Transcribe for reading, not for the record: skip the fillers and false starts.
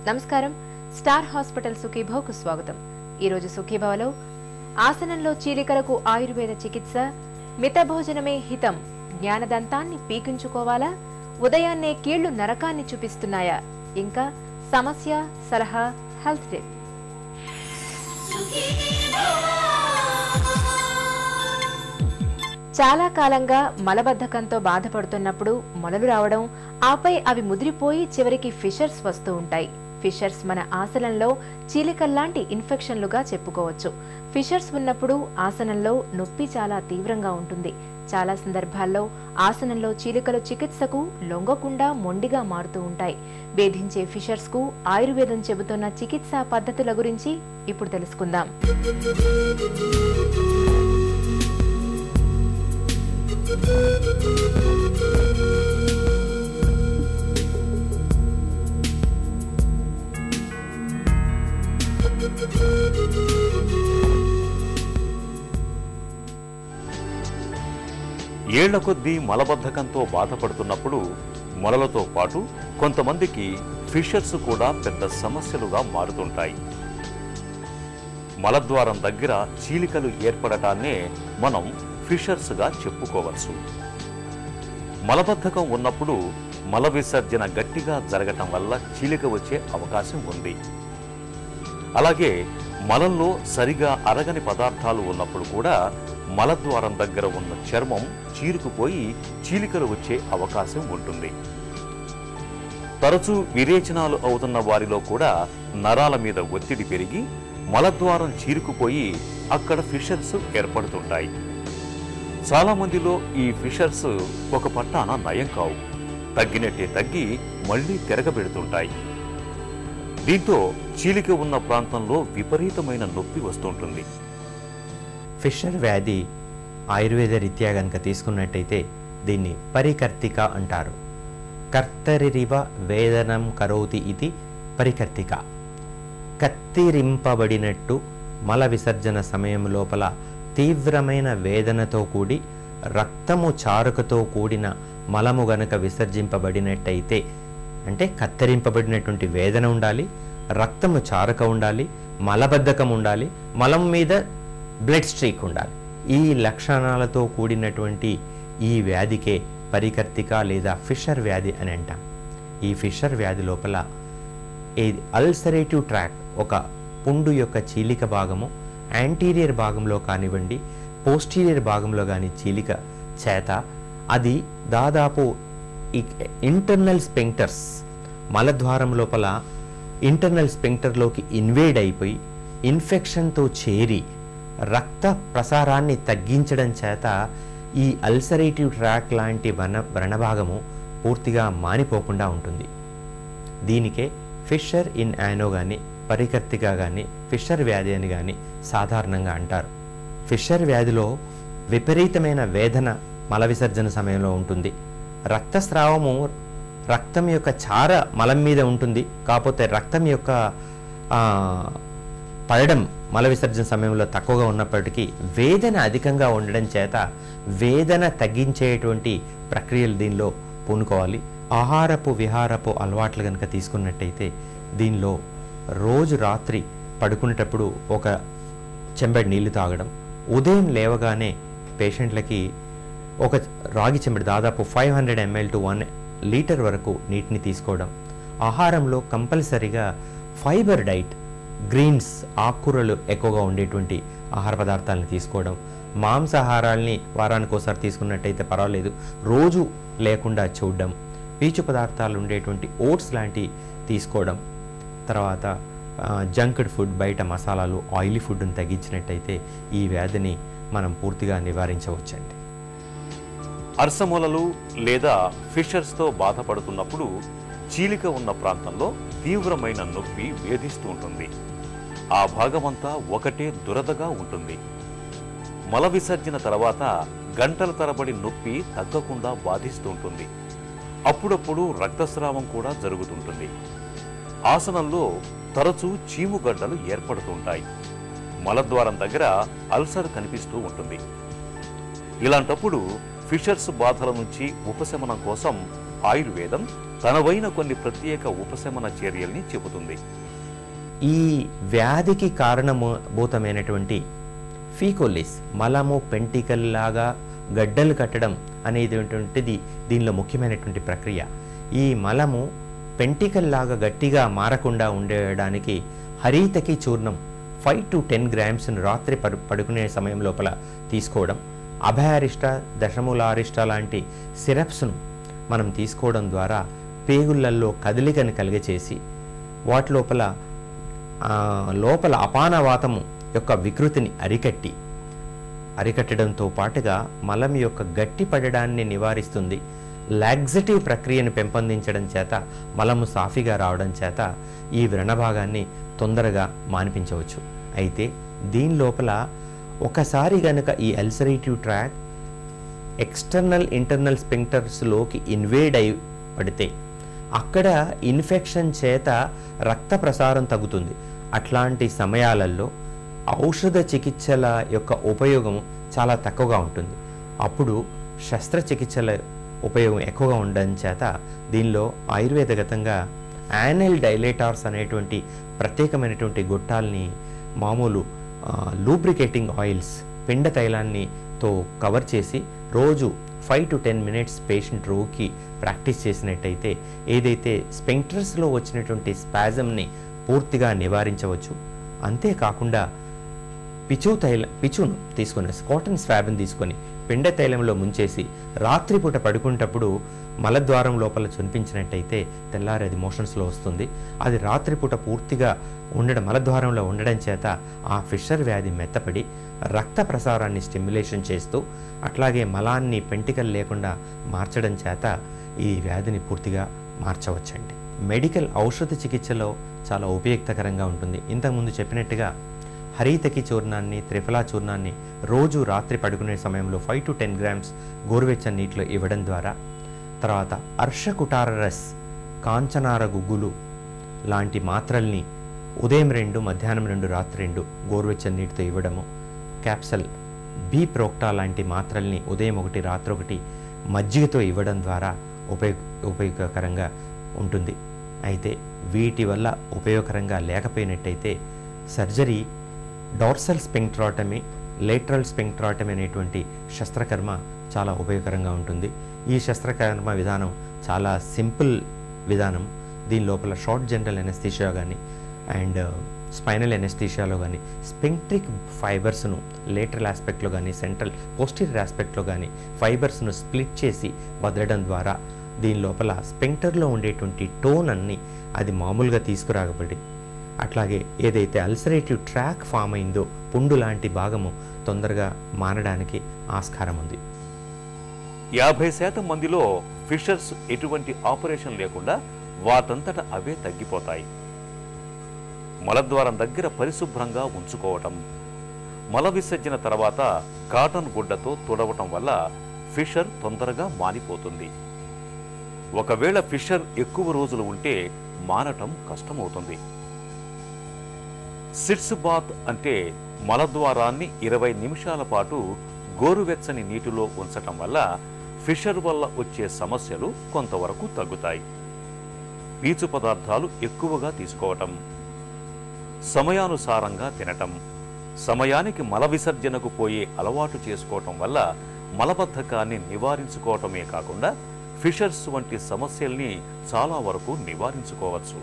నమస్కారం. Star hospital సుఖీభవకు స్వాగతం. ఈ రోజు సుఖీభవలో ఆసనంలో చీలికలకు ఆయుర్వేద చికిత్స, మిత భోజనమే హితం, జ్ఞానదంతాన్ని పీకించుకోవాలా, ఉదయాన్నే కీళ్లు నరకాన్ని చూపిస్తున్నాయా, ఇంకా సమస్య, సలహా, హెల్త్ టిప్. చాలా కాలంగా మలబద్ధకంతో బాధపడుతున్నప్పుడు మొలలు రావడం, ఆపై అవి ముదిరిపోయి చివరికి ఫిషర్స్ వస్తూ ఉంటాయి. ఫిషర్స్ మన ఆసనంలో చీలికల్లాంటి ఇన్ఫెక్షన్లుగా చెప్పుకోవచ్చు. ఫిషర్స్ ఉన్నప్పుడు ఆసనంలో నొప్పి చాలా తీవ్రంగా ఉంటుంది. చాలా సందర్భాల్లో ఆసనంలో చీలికల చికిత్సకు లొంగకుండా మొండిగా మారుతూ ఉంటాయి. వేధించే ఫిషర్స్ కు ఆయుర్వేదం చెబుతున్న చికిత్సా పద్ధతుల గురించి ఇప్పుడు తెలుసుకుందాం. ఏళ్ల కొద్దీ మలబద్ధకంతో బాధపడుతున్నప్పుడు మొలలతో పాటు కొంతమందికి ఫిషర్స్ కూడా పెద్ద సమస్యలుగా మారుతుంటాయి. మలద్వారం దగ్గర చీలికలు ఏర్పడటాన్నే మనం ఫిషర్స్గా చెప్పుకోవచ్చు. మలబద్ధకం ఉన్నప్పుడు మల విసర్జన గట్టిగా జరగటం వల్ల చీలిక వచ్చే అవకాశం ఉంది. అలాగే మలంలో సరిగా అరగని పదార్థాలు ఉన్నప్పుడు కూడా మలద్వారం దగ్గర ఉన్న చర్మం చీరుకుపోయి చీలికలు వచ్చే అవకాశం ఉంటుంది. తరచూ విరేచనాలు అవుతున్న వారిలో కూడా నరాల మీద ఒత్తిడి పెరిగి మలద్వారం చీరుకుపోయి అక్కడ ఫిషర్స్ ఏర్పడుతుంటాయి. చాలా మందిలో ఈ ఫిషర్స్ ఒక పట్టాన నయం కావు, తగ్గినట్టే తగ్గి మళ్లీ తిరగబెడుతుంటాయి. దీంతో చీలిక ఉన్న ప్రాంతంలో విపరీతమైన నొప్పి వస్తుంటుంది. ఫిషర్ వ్యాధి ఆయుర్వేద రీత్యా గనక తీసుకున్నట్టయితే దీన్ని పరికర్తిక అంటారు. కర్తరిరివ వేదనం కరోతి ఇది పరికర్తిక. కత్తిరింపబడినట్టు మల విసర్జన సమయం లోపల తీవ్రమైన వేదనతో కూడి రక్తము చారుకతో కూడిన మలము గనక విసర్జింపబడినట్టయితే, అంటే కత్తిరింపబడినటువంటి వేదన ఉండాలి, రక్తము చారక ఉండాలి, మలబద్ధకం ఉండాలి, మలం మీద బ్లడ్ స్ట్రీక్ ఉండాలి. ఈ లక్షణాలతో కూడినటువంటి ఈ వ్యాధికే పరికర్తిక లేదా ఫిషర్ వ్యాధి అని అంటాం. ఈ ఫిషర్ వ్యాధి లోపల అల్సరేటివ్ ట్రాక్ట్, ఒక పుండు యొక్క చీలిక భాగము యాంటీరియర్ భాగంలో కానివ్వండి, పోస్టీరియర్ భాగంలో కానీ చీలిక చేత అది దాదాపు ఇంటర్నల్ స్పెంక్టర్స్, మలద్వారం లోపల ఇంటర్నల్ స్పెంక్టర్లోకి ఇన్వేడ్ అయిపోయి ఇన్ఫెక్షన్తో చేరి రక్త ప్రసారాన్ని తగ్గించడం చేత ఈ అల్సరేటివ్ ట్రాక్ లాంటి వ్రణభాగము పూర్తిగా మానిపోకుండా ఉంటుంది. దీనికే ఫిషర్ ఇన్ యానో కానీ పరికర్తిక కానీ ఫిషర్ వ్యాధి అని కానీ సాధారణంగా అంటారు. ఫిషర్ వ్యాధిలో విపరీతమైన వేదన మల విసర్జన సమయంలో ఉంటుంది. రక్తస్రావము రక్తం యొక్క చార మలం మీద ఉంటుంది, కాకపోతే రక్తం యొక్క పడడం మల విసర్జన సమయంలో తక్కువగా ఉన్నప్పటికీ వేదన అధికంగా ఉండడం చేత వేదన తగ్గించేటువంటి ప్రక్రియలు దీనిలో పూనుకోవాలి. ఆహారపు విహారపు అలవాట్లు కనుక తీసుకున్నట్టయితే దీనిలో రోజు రాత్రి పడుకునేటప్పుడు ఒక చెంబెడు నీళ్లు తాగడం, ఉదయం లేవగానే పేషెంట్లకి ఒక రాగి చెంబెడు దాదాపు 500 ml to 1 లీటర్ వరకు నీటిని తీసుకోవడం, ఆహారంలో కంపల్సరిగా ఫైబర్ డైట్, గ్రీన్స్, ఆకుకూరలు ఎక్కువగా ఉండేటువంటి ఆహార పదార్థాలను తీసుకోవడం, మాంసాహారాల్ని వారానికి ఒకసారి తీసుకున్నట్టయితే పర్వాలేదు, రోజు లేకుండా చూడడం, పీచు పదార్థాలు ఉండేటువంటి ఓట్స్ లాంటివి తీసుకోవడం, తర్వాత జంక్డ్ ఫుడ్, బయట మసాలాలు, ఆయిలీ ఫుడ్ని తగ్గించినట్టయితే ఈ వ్యాధిని మనం పూర్తిగా నివారించవచ్చండి. అర్సమూలలు లేదా ఫిషర్స్తో బాధపడుతున్నప్పుడు చీలిక ఉన్న ప్రాంతంలో తీవ్రమైన నొప్పి వేధిస్తూ ఉంటుంది. ఆ భాగమంతా ఒకటే దురదగా ఉంటుంది. మల విసర్జన తర్వాత గంటల తరబడి నొప్పి తగ్గకుండా బాధిస్తూ ఉంటుంది. అప్పుడప్పుడు రక్తస్రావం కూడా జరుగుతుంటుంది. ఆసనంలో తరచూ చీముగడ్డలు ఏర్పడుతుంటాయి. మలద్వారం దగ్గర అల్సర్ కనిపిస్తూ ఉంటుంది. ఇలాంటప్పుడు ఫిషర్స్ బాధల నుంచి ఉపశమనం కోసం ఆయుర్వేదం తనవైన కొన్ని ప్రత్యేక ఉపశమన చర్యల్ని చెబుతుంది. ఈ వ్యాధికి కారణభూతమైనటువంటి ఫీకోలిస్, మలము పెంటికల్లాగా గడ్డలు కట్టడం అనేటువంటిది దీనిలో ముఖ్యమైనటువంటి ప్రక్రియ. ఈ మలము పెంటికల్లాగా గట్టిగా మారకుండా ఉండడానికి హరితకి చూర్ణం 5 to 10 గ్రామ్స్ను రాత్రి పడుకునే సమయం లోపల తీసుకోవడం, అభయారిష్ట, దశమూలారిష్ట లాంటి సిరప్స్ను మనం తీసుకోవడం ద్వారా పేగుళ్ళల్లో కదలికను కలిగచేసి వాటి లోపల అపానవాతము యొక్క వికృతిని అరికట్టడంతో పాటుగా మలం యొక్క గట్టి పడడాన్ని నివారిస్తుంది. లాక్సిటివ్ ప్రక్రియను పెంపొందించడం చేత మలము సాఫీగా రావడం చేత ఈ వ్రణభాగాన్ని తొందరగా మాన్పించవచ్చు. అయితే దీని లోపల ఒకసారి గనక ఈ అల్సరేటివ్ ట్రాక్ ఎక్స్టర్నల్ ఇంటర్నల్ స్పింక్టర్స్లోకి ఇన్వేడ్ అయి పడితే అక్కడ ఇన్ఫెక్షన్ చేత రక్త ప్రసారం తగ్గుతుంది. అట్లాంటి సమయాలలో ఔషధ చికిత్సల యొక్క ఉపయోగం చాలా తక్కువగా ఉంటుంది. అప్పుడు శస్త్రచికిత్సల ఉపయోగం ఎక్కువగా ఉండడం చేత దీనిలో ఆయుర్వేదగతంగా యానల్ డైలేటార్స్ అనేటువంటి ప్రత్యేకమైనటువంటి గొట్టాలని మామూలు లూబ్రికేటింగ్ ఆయిల్స్ పిండ తైలాన్నితో కవర్ చేసి రోజు 5 to 10 మినిట్స్ పేషెంట్ రోగికి ప్రాక్టీస్ చేసినట్టయితే ఏదైతే స్పెంక్టర్స్లో వచ్చినటువంటి స్పాజంని పూర్తిగా నివారించవచ్చు. అంతేకాకుండా పిచును తీసుకొని కాటన్ స్వాబ్ని తీసుకొని పిండ తైలంలో ముంచేసి రాత్రిపూట పడుకునేటప్పుడు మలద్వారం లోపల చునిపించినట్టయితే తెల్లారి అది మోషన్స్లో వస్తుంది. అది రాత్రిపూట పూర్తిగా మలద్వారంలో ఉండడం చేత ఆ ఫిషర్ వ్యాధి మెత్తపడి రక్త ప్రసారాన్ని స్టిమ్యులేషన్ చేస్తూ అట్లాగే మలాన్ని పెంటికలు లేకుండా మార్చడం చేత ఈ వ్యాధిని పూర్తిగా మార్చవచ్చండి. మెడికల్ ఔషధ చికిత్సలో చాలా ఉపయుక్తకరంగా ఉంటుంది. ఇంతకుముందు చెప్పినట్టుగా హరితకి చూర్ణాన్ని, త్రిఫలా చూర్ణాన్ని రోజు రాత్రి పడుకునే సమయంలో 5 to 10 గ్రామ్స్ గోరువెచ్చని నీటిలో ఇవ్వడం ద్వారా, తర్వాత అర్షకుటార రస్, కాంచనార గుగ్గులు లాంటి మాత్రల్ని ఉదయం 2, మధ్యాహ్నం 2, రాత్రి 2 గోరువెచ్చని నీటితో ఇవ్వడము, క్యాప్సల్ బి ప్రోక్టా లాంటి మాత్రల్ని ఉదయం 1, రాత్రి 1 మజ్జిగతో ఇవ్వడం ద్వారా ఉపయోగకరంగా ఉంటుంది. అయితే వీటి వల్ల ఉపయోగకరంగా లేకపోయినట్టయితే సర్జరీ, డార్సల్ స్పెంక్ట్రాటమీ, లేటరల్ స్పెంక్ట్రాటమీ అనేటువంటి శస్త్రకర్మ చాలా ఉపయోగకరంగా ఉంటుంది. ఈ శస్త్రకర్మ విధానం చాలా సింపుల్ విధానం. దీని లోపల షార్ట్ జనరల్ ఎనస్థీషియా కానీ అండ్ స్పైనల్ ఎనస్థీషియాలో కానీ స్పెంక్ట్రిక్ ఫైబర్స్ను లేటరల్ ఆస్పెక్ట్లో కానీ సెంట్రల్ పోస్టీరియర్ ఆస్పెక్ట్లో కానీ ఫైబర్స్ను స్ప్లిట్ చేసి వదలడం ద్వారా దీని లోపల స్పెంక్టర్లో ఉండేటువంటి టోన్ అన్ని అది మామూలుగా తీసుకురాగబడి అట్లాగే ఏదైతే అల్సరేటివ్ ట్రాక్ ఫామ్ అయిందో పుండు లాంటి భాగము తొందరగా మానడానికి ఆస్కారం ఉంది. 50% మందిలో ఫిషర్స్ ఎటువంటి ఆపరేషన్ లేకుండా వాటంతట అవే తగ్గిపోతాయి. మలద్వారం దగ్గర పరిశుభ్రంగా ఉంచుకోవటం, మల విసర్జన తర్వాత కాటన్ గుడ్డతో తుడవటం వల్ల ఫిషర్ తొందరగా మానిపోతుంది. ఒకవేళ ఫిషర్ ఎక్కువ రోజులు ఉంటే మానటం కష్టమవుతుంది. సిట్స్ బాత్ అంటే మలద్వారాన్ని 20 నిమిషాల పాటు గోరువెచ్చని నీటిలో ఉంచటం వల్ల ఫిషర్ వల్ల వచ్చే సమస్యలు కొంతవరకు తగ్గుతాయి. పీచు పదార్థాలు ఎక్కువగా తీసుకోవటం, సమయానుసారంగా తినటం, సమయానికి మల విసర్జనకు పోయే అలవాటు చేసుకోవటం వల్ల మలబద్ధకాన్ని నివారించుకోవటమే కాకుండా ఫిషర్స్ వంటి సమస్యల్ని చాలా వరకు నివారించుకోవచ్చు.